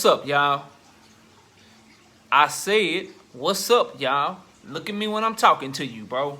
What's up, y'all? I said, what's up, y'all? Look at me when I'm talking to you, bro.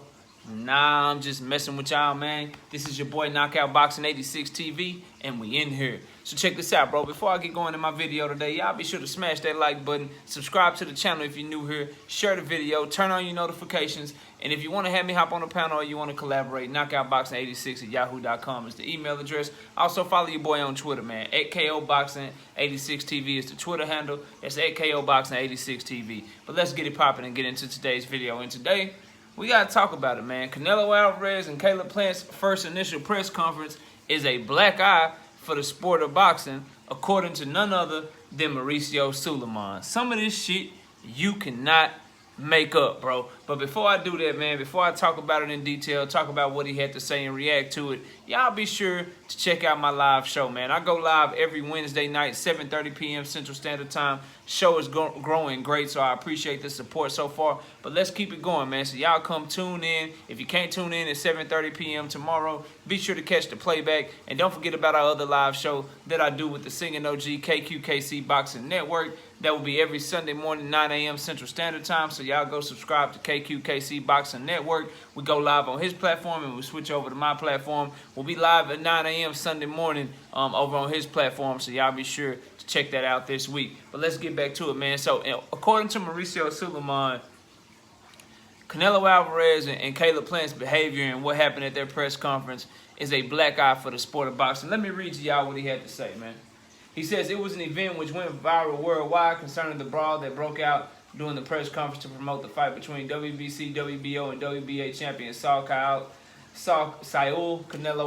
Nah, I'm just messing with y'all, man. This is your boy Knockout Boxing 86 TV, and we in here. So check this out, bro. Before I get going in my video today, y'all be sure to smash that like button, subscribe to the channel if you're new here, share the video, turn on your notifications, and if you want to have me hop on the panel or you want to collaborate, knockoutboxing86@yahoo.com is the email address. Also follow your boy on Twitter, man. @KOBoxing86TV is the Twitter handle. That's @KOBoxing86TV. But let's get it popping and get into today's video. And today, we got to talk about it, man. Canelo Alvarez and Caleb Plant's first initial press conference is a black eye for the sport of boxing, according to none other than Mauricio Sauliaman. Some of this shit you cannot make up, bro. But before I do that, man, before I talk about it in detail, talk about what he had to say and react to it, y'all be sure to check out my live show, man. I go live every Wednesday night, 7:30 p.m. Central Standard Time. Show is growing great, so I appreciate the support so far. But let's keep it going, man. So y'all come tune in. If you can't tune in at 7:30 p.m. tomorrow, be sure to catch the playback. And don't forget about our other live show that I do with the singing OG KQKC Boxing Network. That will be every Sunday morning, 9 a.m. Central Standard Time. So y'all go subscribe to KQKC Boxing Network. We go live on his platform and we switch over to my platform. We'll be live at 9 a.m. Sunday morning over on his platform. So y'all be sure to check that out this week. But let's get back to it, man. So according to Mauricio Sauliaman, Canelo Alvarez and Caleb Plant's behavior and what happened at their press conference is a black eye for the sport of boxing. Let me read to y'all what he had to say, man. He says it was an event which went viral worldwide concerning the brawl that broke out during the press conference to promote the fight between WBC, WBO, and WBA champion Saul Canelo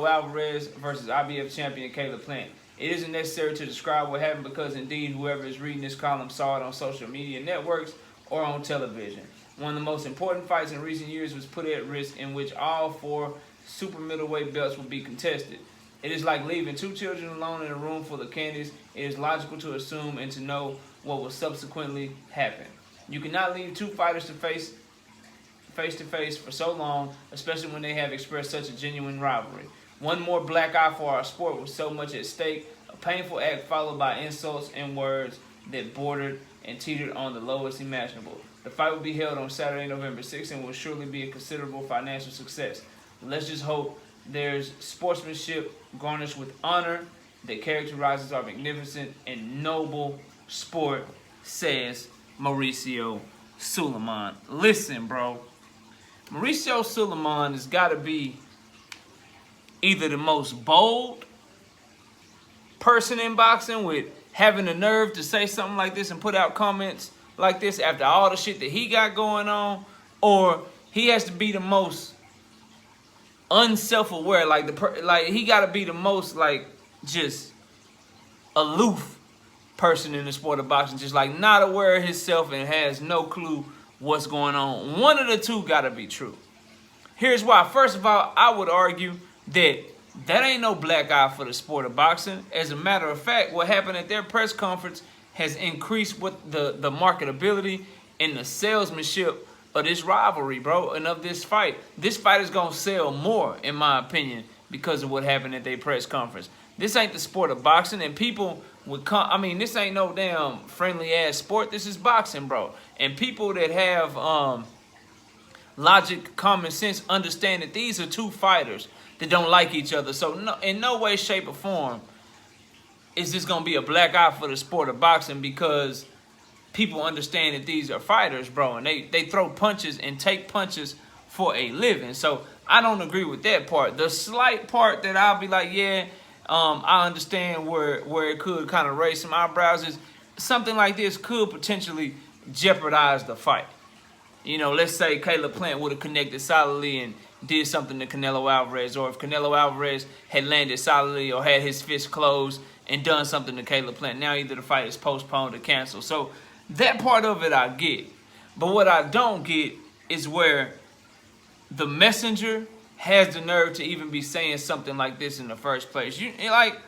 Alvarez versus IBF champion Caleb Plant. It isn't necessary to describe what happened because indeed whoever is reading this column saw it on social media networks or on television. One of the most important fights in recent years was put at risk, in which all 4 super middleweight belts will be contested. It is like leaving 2 children alone in a room full of candies. It is logical to assume and to know what will subsequently happen. You cannot leave 2 fighters to face to face for so long, especially when they have expressed such a genuine rivalry. One more black eye for our sport with so much at stake, a painful act followed by insults and words that bordered and teetered on the lowest imaginable. The fight will be held on Saturday, November 6th, and will surely be a considerable financial success. Let's just hope there's sportsmanship garnished with honor that characterizes our magnificent and noble sport, says Mauricio Sauliaman. Listen, bro. Mauricio Sauliaman has got to be either the most bold person in boxing with having the nerve to say something like this and put out comments like this after all the shit that he got going on, or he has to be the most unself-aware, like he got to be the most just aloof person in the sport of boxing, just like not aware of himself and has no clue what's going on. One of the two got to be true. Here's why. First of all, I would argue that ain't no black eye for the sport of boxing. As a matter of fact, what happened at their press conference has increased what the marketability and the salesmanship of this rivalry, bro, and of this fight. This fight is going to sell more, in my opinion, because of what happened at their press conference. This ain't the sport of boxing, and people would come. I mean, this ain't no damn friendly-ass sport. This is boxing, bro. And people that have logic, common sense, understand that these are 2 fighters that don't like each other. So no, in no way, shape, or form is this going to be a black eye for the sport of boxing, because people understand that these are fighters, bro, and they throw punches and take punches for a living. So I don't agree with that part. The slight part that I'll be like, yeah, I understand where it could kind of raise some eyebrows is something like this could potentially jeopardize the fight. You know, let's say Caleb Plant would have connected solidly and did something to Canelo Alvarez, or if Canelo Alvarez had landed solidly or had his fist closed and done something to Caleb Plant. Now either the fight is postponed or canceled. So that part of it I get. But what I don't get is where the messenger has the nerve to even be saying something like this in the first place. Like,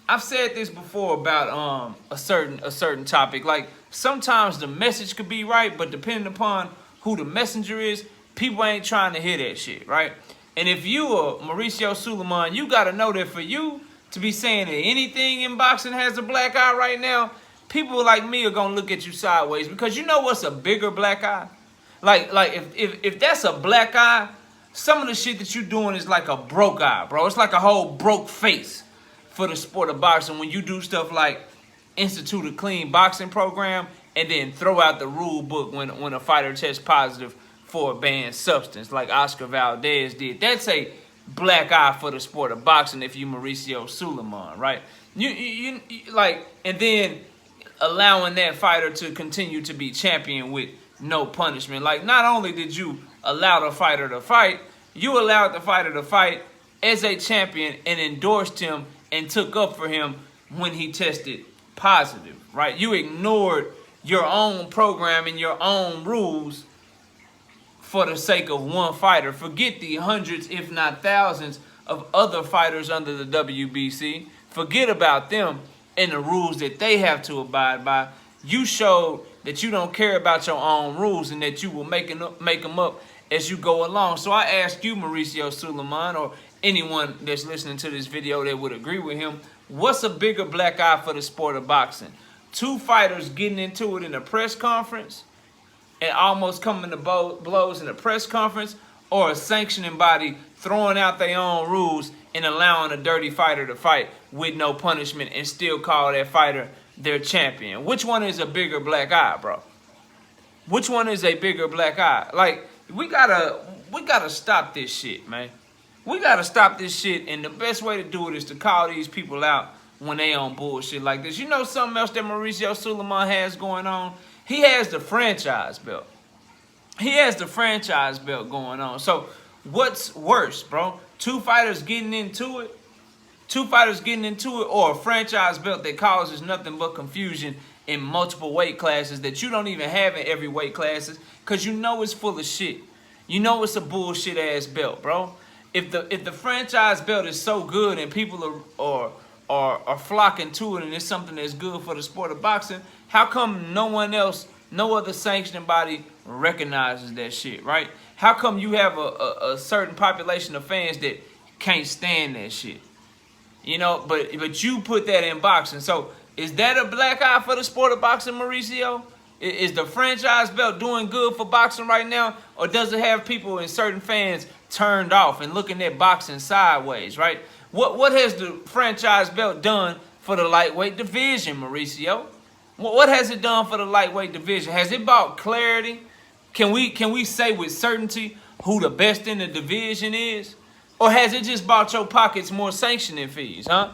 I've said this before about a certain topic. Like, sometimes the message could be right, but depending upon who the messenger is, people ain't trying to hear that shit, right? And if you are Mauricio Sauliaman, you got to know that for you to be saying that anything in boxing has a black eye right now, people like me are gonna look at you sideways, because you know what's a bigger black eye? Like if that's a black eye, some of the shit that you doing is like a broke eye, bro. It's like a whole broke face for the sport of boxing when you do stuff like institute a clean boxing program and then throw out the rule book when a fighter tests positive for a banned substance like Oscar Valdez did. That's a black eye for the sport of boxing if you Mauricio Sauliaman, right? You like, and then allowing that fighter to continue to be champion with no punishment. Like, not only did you allow the fighter to fight, you allowed the fighter to fight as a champion and endorsed him and took up for him when he tested positive, right? You ignored your own program and your own rules for the sake of one fighter. Forget the hundreds, if not thousands, of other fighters under the WBC. Forget about them and the rules that they have to abide by. You showed that you don't care about your own rules and that you will make them up as you go along. So I ask you, Mauricio Sauliaman, or anyone that's listening to this video that would agree with him, what's a bigger black eye for the sport of boxing? Two fighters getting into it in a press conference and almost coming to blows in a press conference, or a sanctioning body throwing out their own rules and allowing a dirty fighter to fight with no punishment and still call that fighter their champion? Which one is a bigger black eye, bro? Which one is a bigger black eye? Like, we gotta stop this shit, man. We gotta stop this shit, and the best way to do it is to call these people out when they on bullshit like this. You know something else that Mauricio Sauliaman has going on? He has the franchise belt. He has the franchise belt going on. So what's worse, bro? Two fighters getting into it? Or a franchise belt that causes nothing but confusion in multiple weight classes that you don't even have in every weight classes, because you know it's full of shit. You know it's a bullshit ass belt, bro. If the franchise belt is so good and people are flocking to it and it's something that's good for the sport of boxing, how come no other sanctioning body recognizes that shit, right? How come you have a certain population of fans that can't stand that shit? You know, but you put that in boxing. So is that a black eye for the sport of boxing, Mauricio? Is the franchise belt doing good for boxing right now? Or does it have people and certain fans turned off and looking at boxing sideways, right? What has the franchise belt done for the lightweight division, Mauricio? What has it done for the lightweight division? Has it brought clarity? Can we say with certainty who the best in the division is? Or has it just bought your pockets more sanctioning fees, huh?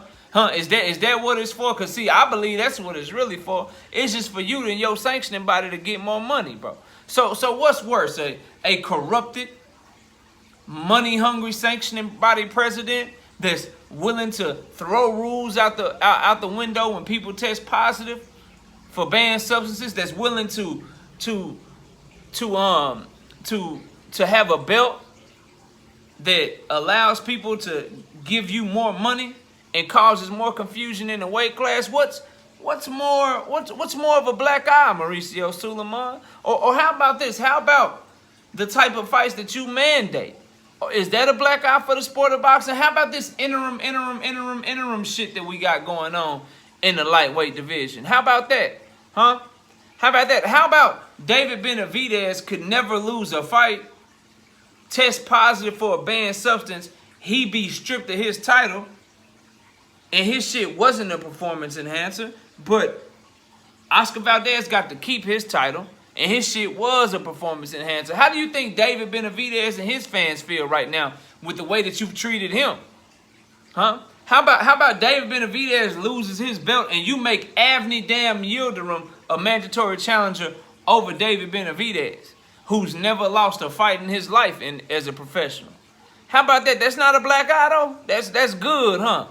Is that what it's for? Because, see, I believe that's what it's really for. It's just for you and your sanctioning body to get more money, bro. So what's worse, a corrupted, money-hungry sanctioning body president that's willing to throw rules out the window when people test positive for banned substances, that's willing to have a belt that allows people to give you more money and causes more confusion in the weight class? What's more of a black eye, Mauricio Sauliaman? Or how about this? How about the type of fights that you mandate? Is that a black eye for the sport of boxing? How about this interim shit that we got going on in the lightweight division? How about that? Huh? How about that? How about David Benavidez could never lose a fight, test positive for a banned substance, he be stripped of his title, and his shit wasn't a performance enhancer, but Oscar Valdez got to keep his title, and his shit was a performance enhancer. How do you think David Benavidez and his fans feel right now with the way that you've treated him? Huh? How about David Benavidez loses his belt and you make Avni Damn Yildirim a mandatory challenger over David Benavidez, who's never lost a fight in his life as a professional? How about that? That's not a black eye, though? That's good, huh?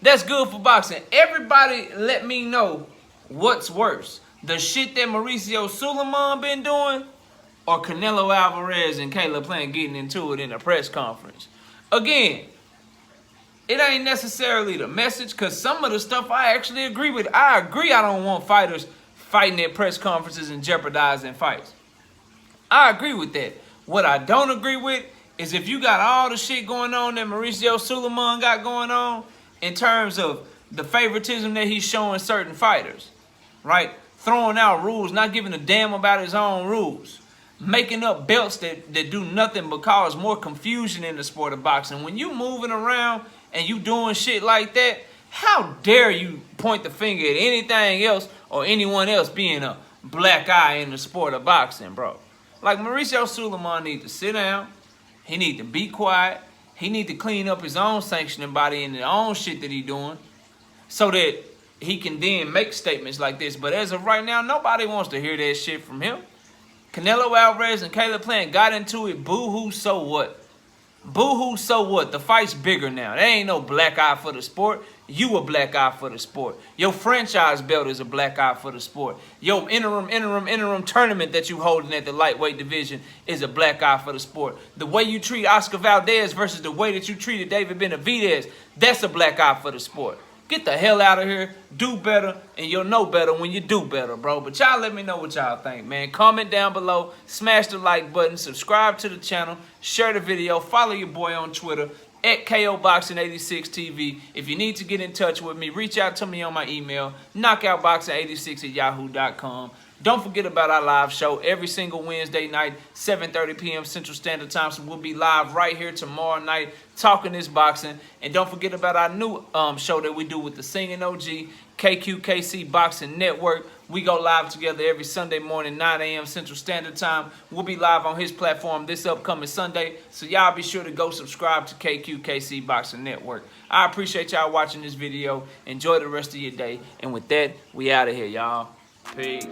That's good for boxing. Everybody let me know what's worse. The shit that Mauricio Sauliaman been doing, or Canelo Alvarez and Caleb Plant getting into it in a press conference? Again, it ain't necessarily the message, because some of the stuff I actually agree with. I agree I don't want fighters fighting at press conferences and jeopardizing fights. I agree with that. What I don't agree with is if you got all the shit going on that Mauricio Sauliaman got going on in terms of the favoritism that he's showing certain fighters. right? Throwing out rules, not giving a damn about his own rules. Making up belts that do nothing but cause more confusion in the sport of boxing. When you moving around and you doing shit like that, how dare you point the finger at anything else or anyone else being a black eye in the sport of boxing, bro? Like, Mauricio Sauliaman need to sit down. He need to be quiet. He need to clean up his own sanctioning body and his own shit that he doing so that he can then make statements like this. But as of right now, nobody wants to hear that shit from him. Canelo Alvarez and Caleb Plant got into it. Boo-hoo, so what? Boo-hoo, so what? The fight's bigger now. There ain't no black eye for the sport. You a black eye for the sport. Your franchise belt is a black eye for the sport. Your interim tournament that you holding at the lightweight division is a black eye for the sport. The way you treat Oscar Valdez versus the way that you treated David Benavidez, that's a black eye for the sport. Get the hell out of here. Do better, and you'll know better when you do better, bro. But y'all let me know what y'all think, man. Comment down below. Smash the like button. Subscribe to the channel. Share the video. Follow your boy on Twitter at KOBoxing86TV. If you need to get in touch with me, reach out to me on my email, knockoutboxing86@yahoo.com. Don't forget about our live show every single Wednesday night, 7:30 p.m. Central Standard Time. So we'll be live right here tomorrow night talking this boxing. And don't forget about our new show that we do with the Singing OG, KQKC Boxing Network. We go live together every Sunday morning, 9 a.m. Central Standard Time. We'll be live on his platform this upcoming Sunday. So y'all be sure to go subscribe to KQKC Boxing Network. I appreciate y'all watching this video. Enjoy the rest of your day. And with that, we out of here, y'all. Peace.